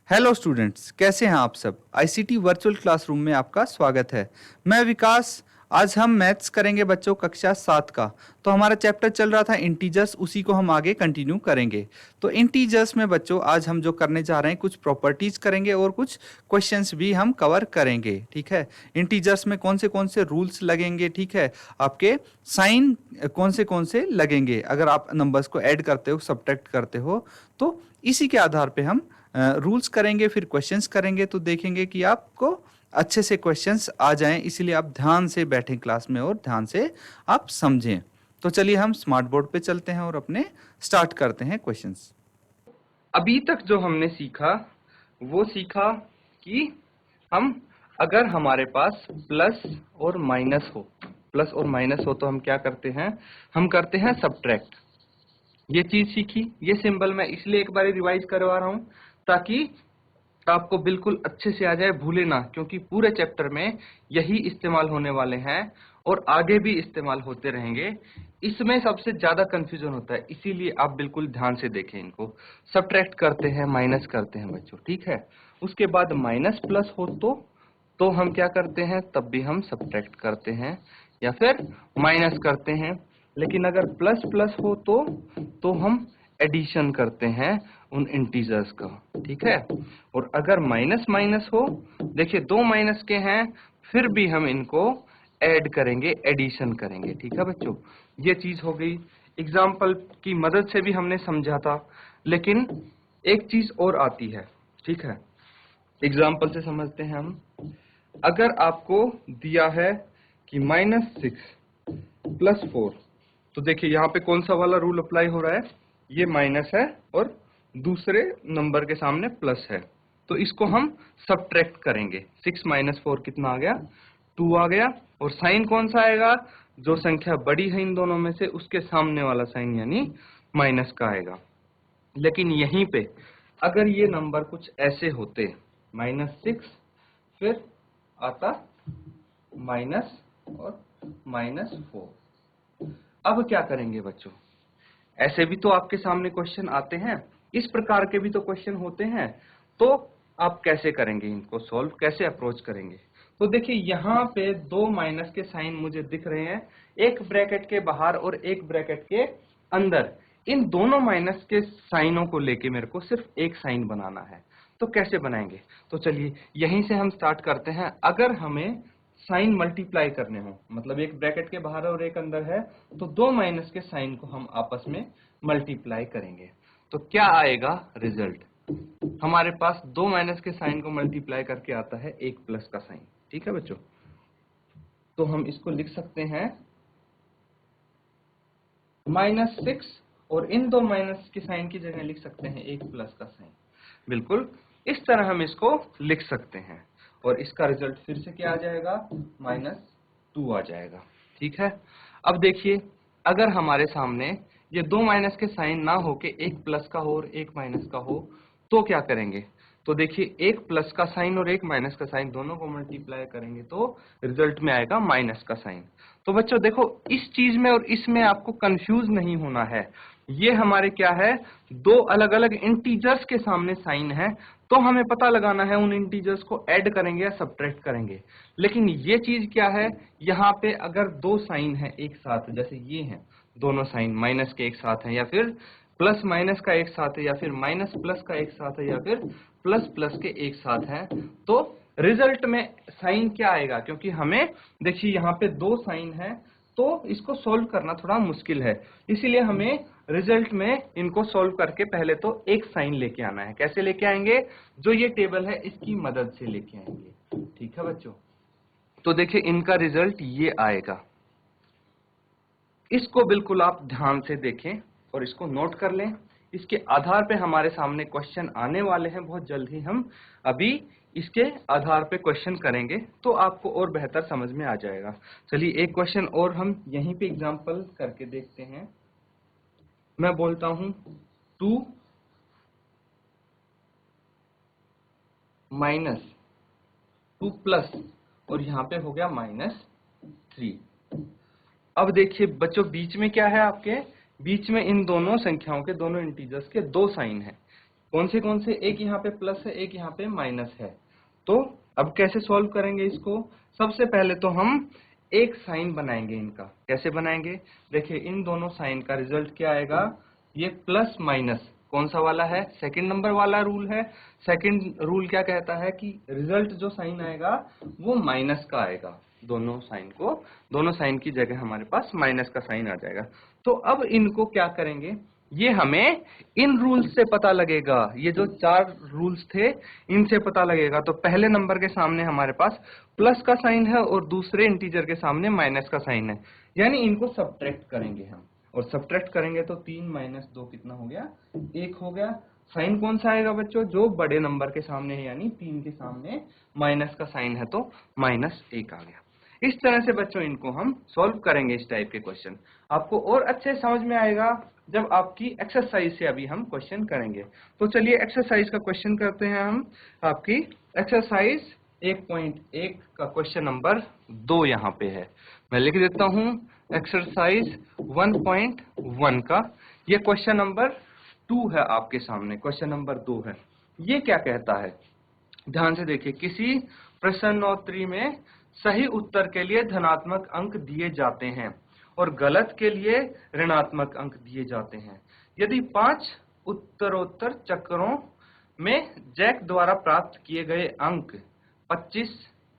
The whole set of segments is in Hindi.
हेलो स्टूडेंट्स, कैसे हैं आप सब। आईसीटी वर्चुअल क्लासरूम में आपका स्वागत है। मैं विकास। आज हम मैथ्स करेंगे बच्चों, कक्षा 7 का। तो हमारा चैप्टर चल रहा था इंटीजर्स, उसी को हम आगे कंटिन्यू करेंगे। तो इंटीजर्स में बच्चों आज हम जो करने जा रहे हैं, कुछ प्रॉपर्टीज करेंगे और कुछ क्वेश्चंस भी हम कवर करेंगे। ठीक है। इंटीजर्स में कौन से रूल्स लगेंगे, ठीक है, आपके साइन कौन से लगेंगे अगर आप नंबर्स को ऐड करते हो, सब्ट्रैक्ट करते हो। तो इसी के आधार पे हम रूल्स करेंगे, फिर क्वेश्चंस करेंगे। तो देखेंगे कि आपको अच्छे से क्वेश्चंस आ जाएं, इसलिए आप ध्यान से बैठें क्लास में और ध्यान से आप समझें। तो चलिए हम स्मार्ट बोर्ड पे चलते हैं और अपने स्टार्ट करते हैं क्वेश्चंस। अभी तक जो हमने सीखा वो सीखा कि हम अगर हमारे पास प्लस और माइनस हो तो हम क्या करते हैं, हम करते हैं सब्ट्रैक्ट। ये चीज सीखी, ये सिंबल मैं इसलिए एक बार रिवाइज करवा रहा हूं ताकि आपको बिल्कुल अच्छे से आ जाए, भूले ना, क्योंकि पूरे चैप्टर में यही इस्तेमाल होने वाले हैं और आगे भी इस्तेमाल होते रहेंगे। इसमें सबसे ज्यादा कंफ्यूजन होता है, इसीलिए आप बिल्कुल ध्यान से देखें इनको। सब्ट्रैक्ट करते हैं, माइनस करते हैं बच्चों, ठीक है। उसके बाद माइनस प्लस हो तो हम क्या करते हैं, तब भी हम सब्ट्रैक्ट करते हैं या फिर माइनस करते हैं। लेकिन अगर प्लस प्लस हो तो हम एडिशन करते हैं उन इंटीजर्स का, ठीक है। और अगर माइनस माइनस हो, देखिए दो माइनस के हैं, फिर भी हम इनको ऐड करेंगे, एडिशन करेंगे, ठीक है बच्चों। ये चीज हो गई। एग्जाम्पल की मदद से भी हमने समझा था, लेकिन एक चीज और आती है, ठीक है। एग्जाम्पल से समझते हैं हम। अगर आपको दिया है कि -6 + 4, तो देखिए यहाँ पे कौन सा वाला रूल अप्लाई हो रहा है, ये माइनस है और दूसरे नंबर के सामने प्लस है, तो इसको हम सब्ट्रैक्ट करेंगे। 6 - 4 कितना आ गया, 2 आ गया। और साइन कौन सा आएगा, जो संख्या बड़ी है इन दोनों में से उसके सामने वाला साइन यानी माइनस का आएगा। लेकिन यहीं पे अगर ये नंबर कुछ ऐसे होते, -6 फिर आता माइनस और -4, अब क्या करेंगे बच्चों। ऐसे भी तो आपके सामने क्वेश्चन आते हैं, इस प्रकार के भी तो क्वेश्चन होते हैं। तो आप कैसे करेंगे, इनको सॉल्व कैसे अप्रोच करेंगे। तो देखिए यहाँ पे दो माइनस के साइन मुझे दिख रहे हैं, एक ब्रैकेट के बाहर और एक ब्रैकेट के अंदर। इन दोनों माइनस के साइनों को लेके मेरे को सिर्फ एक साइन बनाना है। तो कैसे बनाएंगे, तो चलिए यहीं से हम स्टार्ट करते हैं। अगर हमें साइन मल्टीप्लाई करने हो, मतलब एक ब्रैकेट के बाहर और एक अंदर है, तो दो माइनस के साइन को हम आपस में मल्टीप्लाई करेंगे। तो क्या आएगा रिजल्ट, हमारे पास दो माइनस के साइन को मल्टीप्लाई करके आता है एक प्लस का साइन, ठीक है बच्चों। तो हम इसको लिख सकते हैं -6, और इन दो माइनस के साइन की जगह लिख सकते हैं एक प्लस का साइन। बिल्कुल इस तरह हम इसको लिख सकते हैं, और इसका रिजल्ट फिर से क्या आ जाएगा, -2 आ जाएगा, ठीक है। अब देखिए अगर हमारे सामने ये दो माइनस के साइन ना हो के एक प्लस का हो और एक माइनस का हो, तो क्या करेंगे। तो देखिए एक प्लस का साइन और एक माइनस का साइन दोनों को मल्टीप्लाई करेंगे तो रिजल्ट में आएगा माइनस का साइन। तो बच्चों देखो इस चीज में और इसमें आपको कंफ्यूज नहीं होना है। ये हमारे क्या है, दो अलग अलग इंटीजर्स के सामने साइन है, तो हमें पता लगाना है उन इंटीजर्स को ऐड करेंगे या सब्ट्रैक्ट करेंगे। लेकिन ये चीज क्या है, यहाँ पे अगर दो साइन है एक साथ, जैसे ये हैं दोनों साइन माइनस के एक साथ हैं, या फिर प्लस माइनस का एक साथ है, या फिर माइनस प्लस का एक साथ है, या फिर प्लस प्लस के एक साथ है, तो रिजल्ट में साइन क्या आएगा। क्योंकि हमें देखिए यहाँ पे दो साइन है, तो इसको सोल्व करना थोड़ा मुश्किल है, इसीलिए हमें रिजल्ट में इनको सोल्व करके पहले तो एक साइन लेके आना है। कैसे लेके आएंगे, जो ये टेबल है इसकी मदद से लेके आएंगे, ठीक है बच्चों। तो देखिए इनका रिजल्ट ये आएगा, इसको बिल्कुल आप ध्यान से देखें और इसको नोट कर लें। इसके आधार पे हमारे सामने क्वेश्चन आने वाले हैं बहुत जल्द ही, हम अभी इसके आधार पे क्वेश्चन करेंगे तो आपको और बेहतर समझ में आ जाएगा। चलिए एक क्वेश्चन और हम यहीं पे एग्जांपल करके देखते हैं। मैं बोलता हूं 2 माइनस 2 प्लस, और यहाँ पे हो गया -3। अब देखिए बच्चों बीच में क्या है, आपके बीच में इन दोनों संख्याओं के, दोनों इंटीजर्स के दो साइन है। कौन से, एक यहाँ पे प्लस है, एक यहाँ पे माइनस है। तो अब कैसे सॉल्व करेंगे इसको? सबसे पहले तो हम एक साइन बनाएंगे इनका। कैसे बनाएंगे? देखिए इन दोनों साइन का रिजल्ट क्या आएगा? ये प्लस माइनस कौन सा वाला है? सेकंड नंबर वाला रूल है। सेकंड रूल क्या कहता है कि रिजल्ट जो साइन आएगा वो माइनस का आएगा। दोनों साइन की जगह हमारे पास माइनस का साइन आ जाएगा। तो अब इनको क्या करेंगे, ये हमें इन रूल्स से पता लगेगा। ये जो 4 रूल्स थे इनसे पता लगेगा। तो पहले नंबर के सामने हमारे पास प्लस का साइन है और दूसरे इंटीजर के सामने माइनस का साइन है, यानी इनको सब्ट्रैक्ट करेंगे हम। और सब्ट्रैक्ट करेंगे तो 3 - 2 कितना हो गया? 1 हो गया। साइन कौन सा आएगा बच्चों? जो बड़े नंबर के सामने है, यानी 3 के सामने माइनस का साइन है तो -1 आ गया। इस तरह से बच्चों इनको हम सॉल्व करेंगे। इस टाइप के क्वेश्चन आपको और अच्छे समझ में आएगा जब आपकी एक्सरसाइज से अभी हम क्वेश्चन करेंगे। तो चलिए एक्सरसाइज का क्वेश्चन करते हैं हम। आपकी एक्सरसाइज 1.1 का क्वेश्चन नंबर 2 यहाँ पे है। मैं लिख देता हूँ एक्सरसाइज 1.1 का। ये क्वेश्चन नंबर 2 है आपके सामने, क्वेश्चन नंबर 2 है। ये क्या कहता है, ध्यान से देखिए। किसी प्रश्नोत्तरी में सही उत्तर के लिए धनात्मक अंक दिए जाते हैं और गलत के लिए ऋणात्मक अंक दिए जाते हैं। यदि 5 उत्तरोत्तर चक्रों में जैक द्वारा प्राप्त किए गए अंक 25,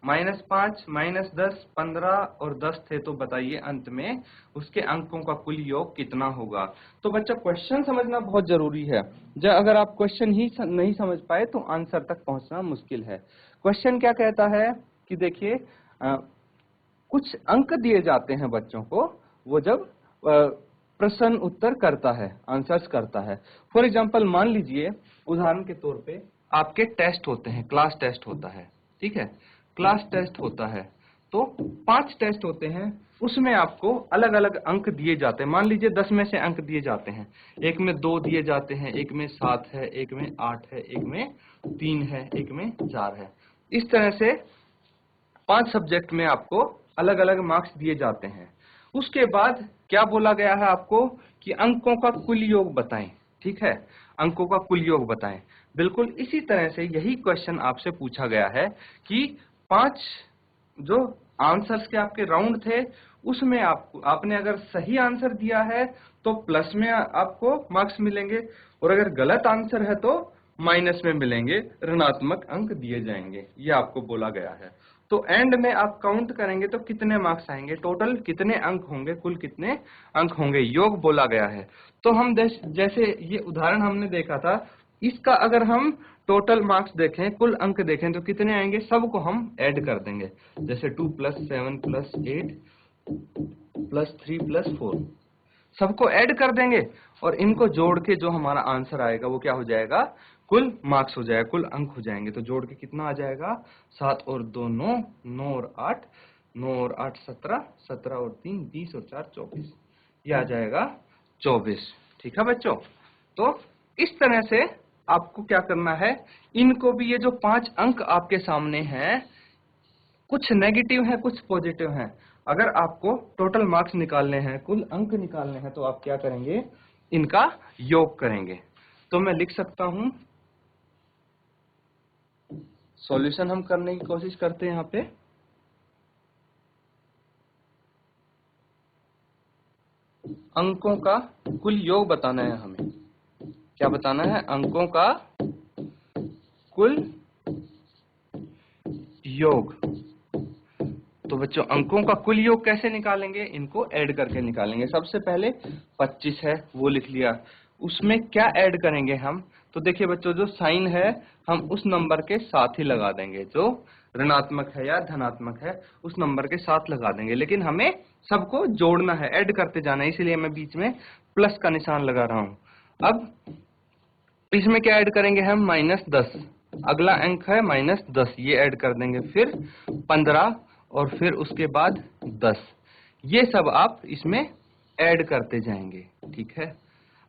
-5, -10, 15 और 10 थे, तो बताइए अंत में उसके अंकों का कुल योग कितना होगा। तो बच्चा क्वेश्चन समझना बहुत जरूरी है। जब अगर आप क्वेश्चन ही नहीं समझ पाए तो आंसर तक पहुंचना मुश्किल है। क्वेश्चन क्या कहता है कि देखिए कुछ अंक दिए जाते हैं बच्चों को, वो जब प्रश्न उत्तर करता है, आंसर्स करता है। फॉर एग्जांपल मान लीजिए, उदाहरण के तौर पे आपके टेस्ट होते हैं, क्लास टेस्ट होता है, ठीक है, क्लास टेस्ट होता है। तो 5 टेस्ट होते हैं, उसमें आपको अलग अलग अंक दिए जाते हैं। मान लीजिए 10 में से अंक दिए जाते हैं। एक में 2 दिए जाते हैं, एक में 7 है, एक में 8 है, एक में 3 है, एक में 4 है। इस तरह से 5 सब्जेक्ट में आपको अलग अलग मार्क्स दिए जाते हैं। उसके बाद क्या बोला गया है आपको कि अंकों का कुल योग बताएं, ठीक है, अंकों का कुल योग बताएं। बिल्कुल इसी तरह से यही क्वेश्चन आपसे पूछा गया है कि 5 जो आंसर्स के आपके राउंड थे उसमें आपने अगर सही आंसर दिया है तो प्लस में आपको मार्क्स मिलेंगे, और अगर गलत आंसर है तो माइनस में मिलेंगे, ऋणात्मक अंक दिए जाएंगे। ये आपको बोला गया है। तो एंड में आप काउंट करेंगे तो कितने मार्क्स आएंगे, टोटल कितने अंक होंगे, कुल कितने अंक होंगे, योग बोला गया है। तो हम जैसे ये उदाहरण हमने देखा था, इसका अगर हम टोटल मार्क्स देखें, कुल अंक देखें तो कितने आएंगे, सबको हम ऐड कर देंगे। जैसे 2 + 7 + 8 + 3 + 4 सबको ऐड कर देंगे और इनको जोड़ के जो हमारा आंसर आएगा वो क्या हो जाएगा, कुल मार्क्स हो जाएगा, कुल अंक हो जाएंगे। तो जोड़ के कितना आ जाएगा, 7 और 2 9, 9 और 8, 9 और 8 17, 17 और 3 20 और 4 24, ये आ जाएगा 24। ठीक है बच्चों, तो इस तरह से आपको क्या करना है, इनको भी, ये जो 5 अंक आपके सामने हैं, कुछ नेगेटिव है कुछ पॉजिटिव है। अगर आपको टोटल मार्क्स निकालने हैं, कुल अंक निकालने हैं, तो आप क्या करेंगे, इनका योग करेंगे। तो मैं लिख सकता हूं, सॉल्यूशन हम करने की कोशिश करते हैं। यहाँ पे अंकों का कुल योग बताना है हमें। क्या बताना है, अंकों का कुल योग। तो बच्चों अंकों का कुल योग कैसे निकालेंगे, इनको ऐड करके निकालेंगे। सबसे पहले 25 है वो लिख लिया, उसमें क्या ऐड करेंगे हम, तो देखिए बच्चों जो साइन है हम उस नंबर के साथ ही लगा देंगे, जो ऋणात्मक है या धनात्मक है उस नंबर के साथ लगा देंगे। लेकिन हमें सबको जोड़ना है, ऐड करते जाना है, इसीलिए मैं बीच में प्लस का निशान लगा रहा हूं। अब इसमें क्या ऐड करेंगे हम, -10, अगला अंक है -10, ये ऐड कर देंगे, फिर 15 और फिर उसके बाद 10, ये सब आप इसमें ऐड करते जाएंगे। ठीक है,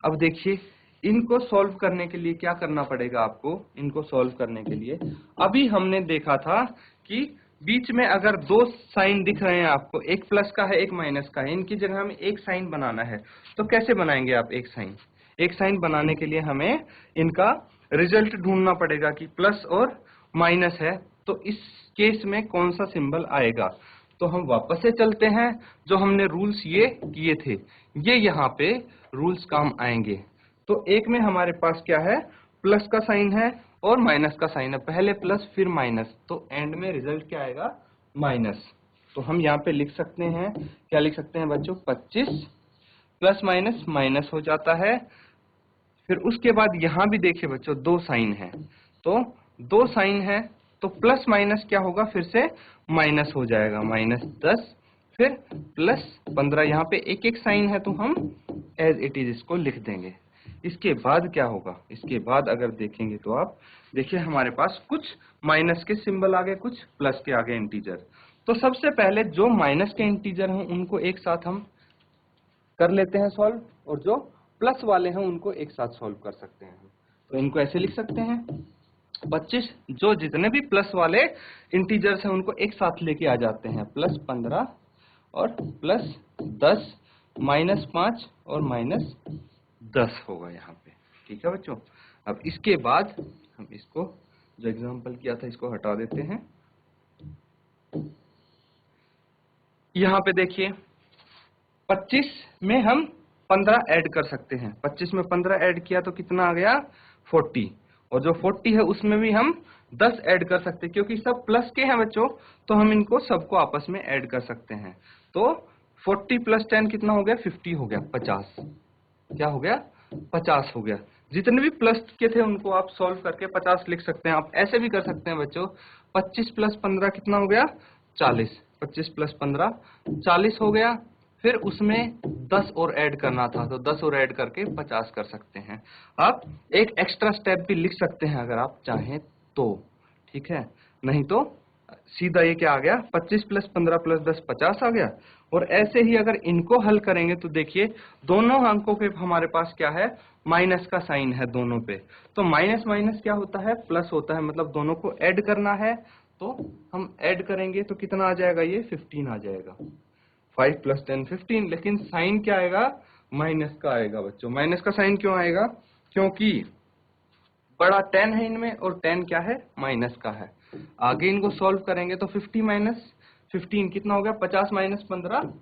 अब देखिए इनको सॉल्व करने के लिए क्या करना पड़ेगा आपको, इनको सॉल्व करने के लिए अभी हमने देखा था कि बीच में अगर 2 साइन दिख रहे हैं आपको, एक प्लस का है एक माइनस का है, इनकी जगह हमें एक साइन बनाना है। तो कैसे बनाएंगे आप एक साइन, एक साइन बनाने के लिए हमें इनका रिजल्ट ढूंढना पड़ेगा कि प्लस और माइनस है तो इस केस में कौन सा सिंबल आएगा। तो हम वापस से चलते हैं, जो हमने रूल्स ये किए थे ये यहाँ पे रूल्स काम आएंगे। तो एक में हमारे पास क्या है, प्लस का साइन है और माइनस का साइन है, पहले प्लस फिर माइनस, तो एंड में रिजल्ट क्या आएगा, माइनस। तो हम यहाँ पे लिख सकते हैं, क्या लिख सकते हैं बच्चों, 25 प्लस माइनस माइनस हो जाता है। फिर उसके बाद यहाँ भी देखिए बच्चों दो साइन है, तो दो साइन है तो प्लस माइनस क्या होगा, फिर से माइनस हो जाएगा, -10 फिर +15। यहाँ पे एक एक साइन है तो हम एज इट इज इसको लिख देंगे। इसके बाद क्या होगा, इसके बाद अगर देखेंगे तो आप देखिए हमारे पास कुछ माइनस के सिंबल आ गए, कुछ प्लस के आ गए इंटीजर। तो सबसे पहले जो माइनस के इंटीजर हैं उनको एक साथ हम कर लेते हैं सॉल्व, और जो प्लस वाले हैं उनको एक साथ सॉल्व कर सकते हैं। तो इनको ऐसे लिख सकते हैं, 25 जो जितने भी प्लस वाले इंटीजर्स हैं उनको एक साथ लेके आ जाते हैं, +15 और +10 -5 और -10 होगा यहाँ पे। ठीक है बच्चों, अब इसके बाद हम इसको जो एग्जांपल किया था इसको हटा देते हैं। यहाँ पे देखिए 25 में हम 15 ऐड कर सकते हैं, 25 में 15 ऐड किया तो कितना आ गया, 40, और जो 40 है उसमें भी हम 10 ऐड कर सकते हैं, क्योंकि सब प्लस के हैं बच्चों तो हम इनको सबको आपस में ऐड कर सकते हैं। तो 40 + 10 कितना हो गया, 50 हो गया, 50, क्या हो गया, 50 हो गया। जितने भी प्लस के थे उनको आप सॉल्व करके 50 लिख सकते हैं। आप ऐसे भी कर सकते हैं बच्चों, 25 + 15 कितना हो गया, 40, 25 + 15 40 हो गया। फिर उसमें 10 और ऐड करना था तो 10 और ऐड करके 50 कर सकते हैं। आप एक एक्स्ट्रा स्टेप भी लिख सकते हैं अगर आप चाहें तो, ठीक है, नहीं तो सीधा ये क्या आ गया, 25 + 15 + 10 50 आ गया। और ऐसे ही अगर इनको हल करेंगे तो देखिए दोनों अंकों पे हमारे पास क्या है, माइनस का साइन है दोनों पे, तो माइनस माइनस क्या होता है, प्लस होता है, मतलब दोनों को ऐड करना है। तो हम ऐड करेंगे तो कितना आ जाएगा, ये 15 आ जाएगा, 5 + 10 15, लेकिन साइन क्या आएगा, माइनस का आएगा बच्चों। माइनस का साइन क्यों आएगा, क्योंकि बड़ा 10 है इनमें और 10 क्या है, माइनस का है। आगे इनको सॉल्व करेंगे तो 50 - 15 कितना हो गया, 50 - 15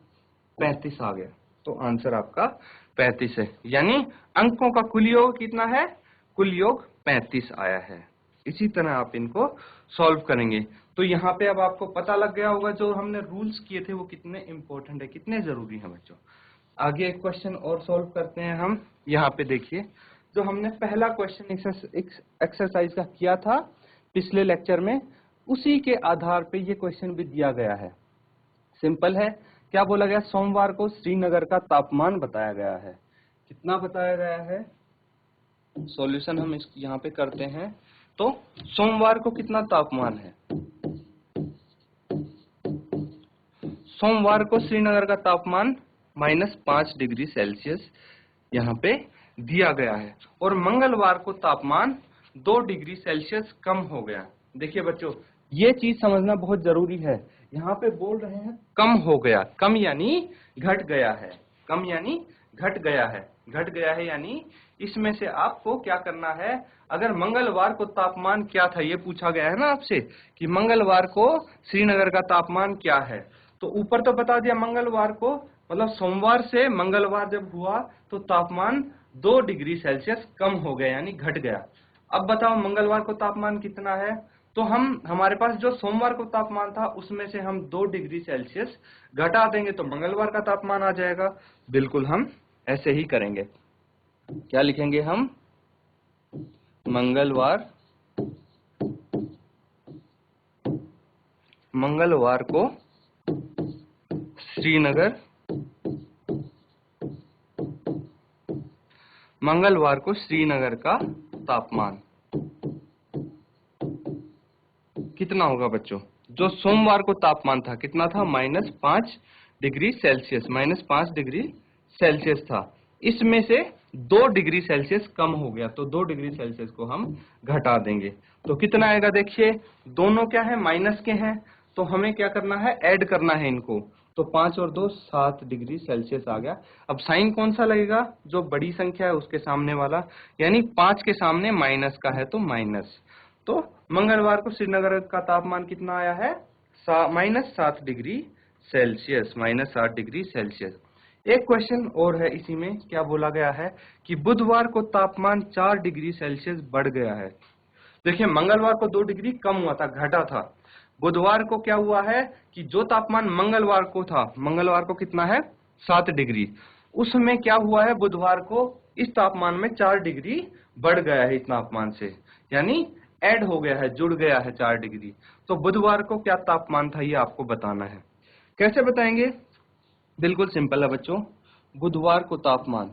35 आ गया। तो आंसर आपका 35 है, यानी अंकों का कुल योग कितना है, कुल योग 35 आया है। इसी तरह आप इनको सॉल्व करेंगे। तो यहाँ पे अब आपको पता लग गया होगा जो हमने रूल्स किए थे वो कितने इंपॉर्टेंट है, कितने जरूरी है बच्चों। आगे एक क्वेश्चन और सॉल्व करते हैं हम। यहाँ पे देखिए जो हमने पहला क्वेश्चन एक्सरसाइज का किया था पिछले लेक्चर में, उसी के आधार पे ये क्वेश्चन भी दिया गया है। सिंपल है, क्या बोला गया, सोमवार को श्रीनगर का तापमान बताया गया है। कितना बताया गया है, सॉल्यूशन हम इस यहाँ पे करते हैं। तो सोमवार को कितना तापमान है, सोमवार को श्रीनगर का तापमान -5 डिग्री सेल्सियस यहाँ पे दिया गया है, और मंगलवार को तापमान 2 डिग्री सेल्सियस कम हो गया। देखिए बच्चों ये चीज समझना बहुत जरूरी है, यहाँ पे बोल रहे हैं कम हो गया, कम यानी घट गया है, कम यानी घट गया है, घट गया है यानी इसमें से आपको क्या करना है, अगर मंगलवार को तापमान क्या था ये पूछा गया है ना आपसे कि मंगलवार को श्रीनगर का तापमान क्या है, तो ऊपर तो बता दिया मंगलवार को, मतलब सोमवार से मंगलवार जब हुआ तो तापमान 2 डिग्री सेल्सियस कम हो गया यानी घट गया। अब बताओ मंगलवार को तापमान कितना है, तो हमारे पास जो सोमवार को तापमान था उसमें से हम 2 डिग्री सेल्सियस घटा देंगे तो मंगलवार का तापमान आ जाएगा। बिल्कुल हम ऐसे ही करेंगे, क्या लिखेंगे हम, मंगलवार को श्रीनगर, मंगलवार को श्रीनगर का तापमान कितना होगा बच्चों, जो सोमवार को तापमान था कितना था, -5 डिग्री सेल्सियस, -5 डिग्री सेल्सियस था, इसमें से 2 डिग्री सेल्सियस कम हो गया तो 2 डिग्री सेल्सियस को हम घटा देंगे तो कितना आएगा। देखिए दोनों क्या है, माइनस के हैं, तो हमें क्या करना है, ऐड करना है इनको। तो 5 और 2 7 डिग्री सेल्सियस आ गया। अब साइन कौन सा लगेगा? जो बड़ी संख्या है उसके सामने वाला, यानी 5 के सामने माइनस का है तो माइनस। तो मंगलवार को श्रीनगर का तापमान कितना आया है? -7 डिग्री सेल्सियस, -7 डिग्री सेल्सियस। एक क्वेश्चन और है इसी में, क्या बोला गया है कि बुधवार को तापमान 4 डिग्री सेल्सियस बढ़ गया है। देखिए मंगलवार को 2 डिग्री कम हुआ था, घटा था। बुधवार को क्या हुआ है कि जो तापमान मंगलवार को था, मंगलवार को कितना है 7 डिग्री, उसमें क्या हुआ है बुधवार को इस तापमान में 4 डिग्री बढ़ गया है इस तापमान से, यानी ऐड हो गया है, जुड़ गया है 4 डिग्री। तो बुधवार को क्या तापमान था ये आपको बताना है। कैसे बताएंगे? बिल्कुल सिंपल है बच्चों। बुधवार को तापमान,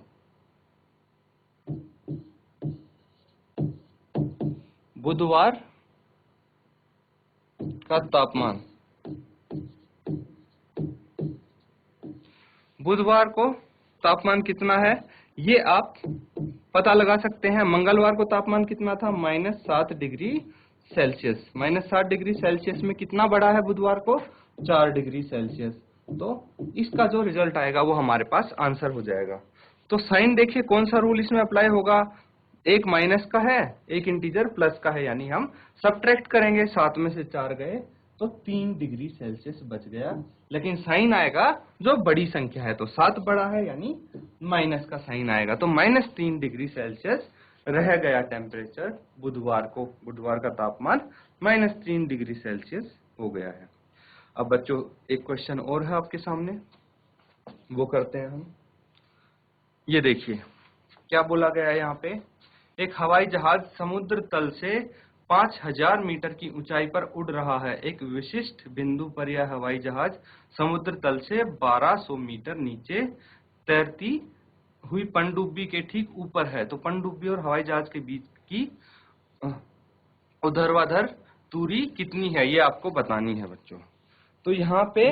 बुधवार का तापमान, बुधवार को तापमान कितना है ये आप पता लगा सकते हैं। मंगलवार को तापमान कितना था? -7 डिग्री सेल्सियस। -7 डिग्री सेल्सियस में कितना बढ़ा है बुधवार को? 4 डिग्री सेल्सियस। तो इसका जो रिजल्ट आएगा वो हमारे पास आंसर हो जाएगा। तो साइन देखिए कौन सा रूल इसमें अप्लाई होगा? एक माइनस का है, एक इंटीजर प्लस का है, यानी हम सब्ट्रैक्ट करेंगे, 7 में से 4 गए तो 3 डिग्री सेल्सियस बच गया। लेकिन साइन आएगा जो बड़ी संख्या है, तो 7 बड़ा है यानी माइनस का साइन आएगा, तो -3 डिग्री सेल्सियस रह गया टेम्परेचर बुधवार को। बुधवार का तापमान -3 डिग्री सेल्सियस हो गया है। अब बच्चों एक क्वेश्चन और है आपके सामने, वो करते हैं हम। ये देखिए क्या बोला गया है यहाँ पे, एक हवाई जहाज समुद्र तल से 5000 मीटर की ऊंचाई पर उड़ रहा है। एक विशिष्ट बिंदु पर यह हवाई जहाज समुद्र तल से 1200 मीटर नीचे तैरती हुई पनडुब्बी के ठीक ऊपर है। तो पनडुब्बी और हवाई जहाज के बीच की ऊर्ध्वाधर दूरी कितनी है ये आपको बतानी है बच्चों। तो यहाँ पे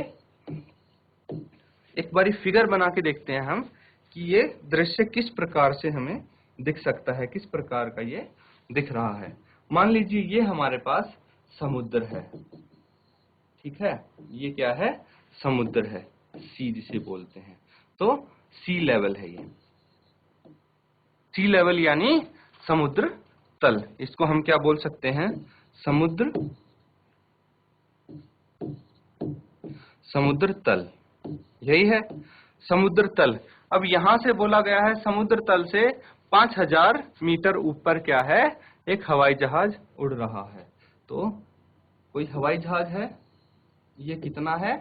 एक बारी फिगर बना के देखते हैं हम कि ये दृश्य किस प्रकार से हमें दिख सकता है, किस प्रकार का ये दिख रहा है। मान लीजिए ये हमारे पास समुद्र है, ठीक है, ये क्या है? समुद्र है, सी जिसे बोलते हैं। तो सी लेवल है ये, सी लेवल यानी समुद्र तल। इसको हम क्या बोल सकते हैं? समुद्र तल, यही है समुद्र तल। अब यहां से बोला गया है समुद्र तल से 5000 मीटर ऊपर क्या है? एक हवाई जहाज उड़ रहा है। तो कोई हवाई जहाज है, ये कितना है?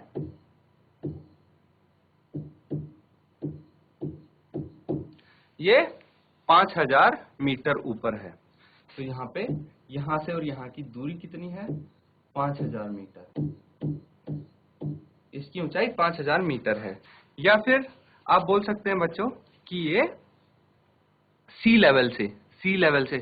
ये 5000 मीटर ऊपर है। तो यहाँ पे यहां से और यहाँ की दूरी कितनी है? 5000 मीटर। इसकी ऊंचाई 5000 मीटर है। या फिर आप बोल सकते हैं बच्चों कि ये सी लेवल से, सी लेवल से।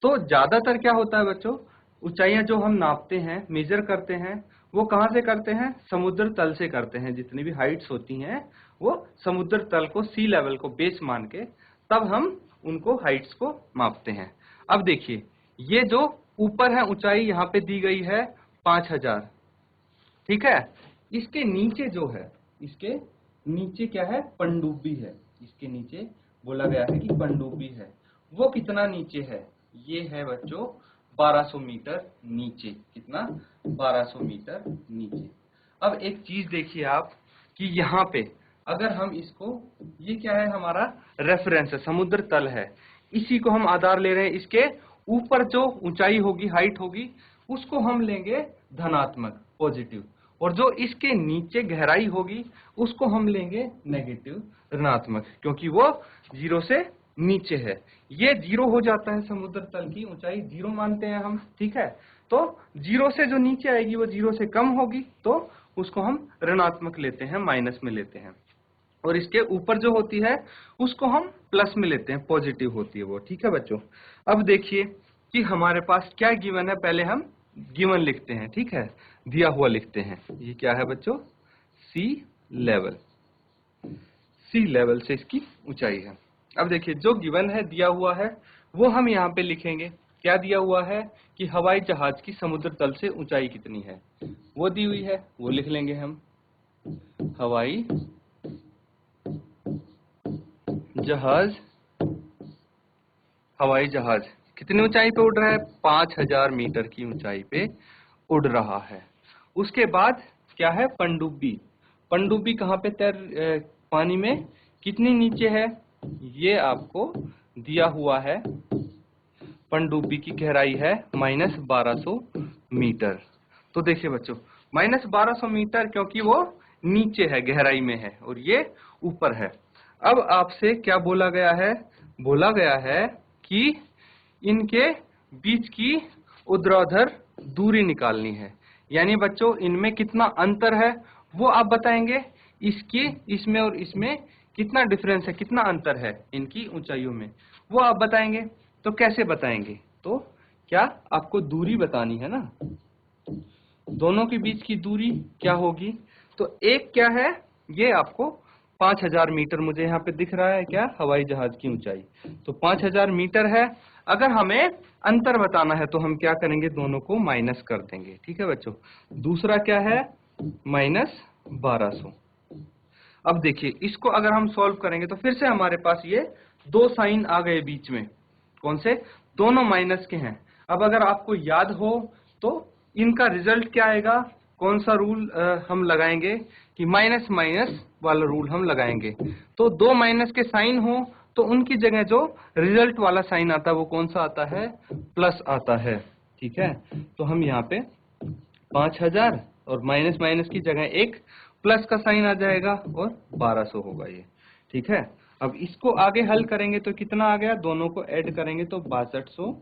तो ज्यादातर क्या होता है बच्चों, ऊंचाइयां जो हम नापते हैं, मेजर करते हैं, वो कहाँ से करते हैं? समुद्र तल से करते हैं। जितनी भी हाइट्स होती हैं वो समुद्र तल को, सी लेवल को बेस मान के तब हम उनको हाइट्स को मापते हैं। अब देखिए ये जो ऊपर है ऊंचाई यहाँ पे दी गई है 5000, ठीक है। इसके नीचे जो है, इसके नीचे क्या है? पनडुब्बी है। इसके नीचे बोला गया है कि पनडुब्बी है। वो कितना नीचे है? ये है बच्चों 1200 मीटर नीचे। कितना? 1200 मीटर नीचे। अब एक चीज देखिए आप कि यहाँ पे अगर हम इसको, ये क्या है? हमारा रेफरेंस है, समुद्र तल है, इसी को हम आधार ले रहे हैं। इसके ऊपर जो ऊंचाई होगी, हाइट होगी, उसको हम लेंगे धनात्मक, पॉजिटिव, और जो इसके नीचे गहराई होगी उसको हम लेंगे नेगेटिव, ऋणात्मक, क्योंकि वो 0 से नीचे है। ये 0 हो जाता है, समुद्र तल की ऊंचाई 0 मानते हैं हम, ठीक है। तो 0 से जो नीचे आएगी वो 0 से कम होगी, तो उसको हम ऋणात्मक लेते हैं, माइनस में लेते हैं। और इसके ऊपर जो होती है उसको हम प्लस में लेते हैं, पॉजिटिव होती है वो, ठीक है बच्चों। अब देखिए कि हमारे पास क्या गिवन है, पहले हम गिवन लिखते हैं, ठीक है, दिया हुआ लिखते हैं। ये क्या है बच्चों? सी लेवल, सी लेवल से इसकी ऊंचाई है। अब देखिए जो गिवन है, दिया हुआ है, वो हम यहाँ पे लिखेंगे। क्या दिया हुआ है कि हवाई जहाज की समुद्र तल से ऊंचाई कितनी है, वो दी हुई है, वो लिख लेंगे हम। हवाई जहाज, हवाई जहाज कितनी ऊंचाई पे उड़ रहा है? 5000 मीटर की ऊंचाई पे उड़ रहा है। उसके बाद क्या है? पनडुब्बी। पनडुब्बी कहाँ पे पानी में कितनी नीचे है? ये आपको दिया हुआ है। पनडुब्बी की गहराई है -1200 मीटर। तो देखिए बच्चों, -1200 मीटर, क्योंकि वो नीचे है, गहराई में है, और ये ऊपर है। अब आपसे क्या बोला गया है? बोला गया है कि इनके बीच की ऊर्ध्वाधर दूरी निकालनी है। यानी बच्चों, इनमें कितना अंतर है वो आप बताएंगे। इसमें और इसमें कितना डिफरेंस है, कितना अंतर है इनकी ऊंचाइयों में, वो आप बताएंगे। तो कैसे बताएंगे? तो क्या आपको दूरी बतानी है ना, दोनों के बीच की दूरी क्या होगी? तो एक क्या है? ये आपको 5000 मीटर मुझे यहाँ पे दिख रहा है, क्या? हवाई जहाज की ऊंचाई। तो 5000 मीटर है। अगर हमें अंतर बताना है तो हम क्या करेंगे? दोनों को माइनस कर देंगे। ठीक है बच्चों। दूसरा क्या है? -1200। अब देखिए, इसको अगर हम सॉल्व करेंगे तो फिर से हमारे पास ये दो साइन आ गए बीच में। कौन से? दोनों माइनस के हैं। अब अगर आपको याद हो तो इनका रिजल्ट क्या आएगा? कौन सा रूल हम लगाएंगे कि माइनस माइनस वाला रूल हम लगाएंगे। तो दो माइनस के साइन हो तो उनकी जगह जो रिजल्ट वाला साइन आता है वो कौन सा आता है? प्लस आता है। ठीक है। तो हम यहाँ पे 5000 और माइनस माइनस की जगह एक प्लस का साइन आ जाएगा और 1200 होगा ये। ठीक है। अब इसको आगे हल करेंगे तो कितना आ गया? दोनों को ऐड करेंगे तो 6200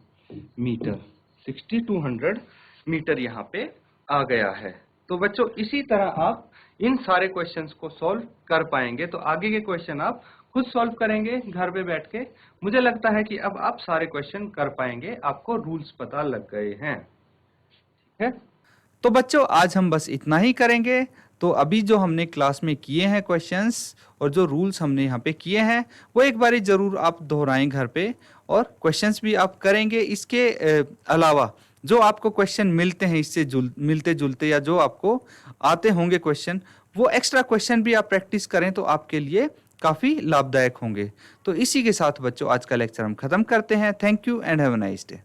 मीटर, 6200 मीटर यहाँ पे आ गया है। तो बच्चों, इसी तरह आप इन सारे क्वेश्चंस को सॉल्व कर पाएंगे। तो आगे के क्वेश्चन आप खुद सॉल्व करेंगे घर पे बैठ के। मुझे लगता है कि अब आप सारे क्वेश्चन कर पाएंगे, आपको रूल्स पता लग गए हैं। ठीक है। तो बच्चों, आज हम बस इतना ही करेंगे। तो अभी जो हमने क्लास में किए हैं क्वेश्चंस और जो रूल्स हमने यहाँ पे किए हैं, वो एक बारी ज़रूर आप दोहराएं घर पे, और क्वेश्चंस भी आप करेंगे। इसके अलावा जो आपको क्वेश्चन मिलते हैं इससे मिलते जुलते, या जो आपको आते होंगे क्वेश्चन, वो एक्स्ट्रा क्वेश्चन भी आप प्रैक्टिस करें तो आपके लिए काफ़ी लाभदायक होंगे। तो इसी के साथ बच्चों, आज का लेक्चर हम ख़त्म करते हैं। Thank you and have a nice day.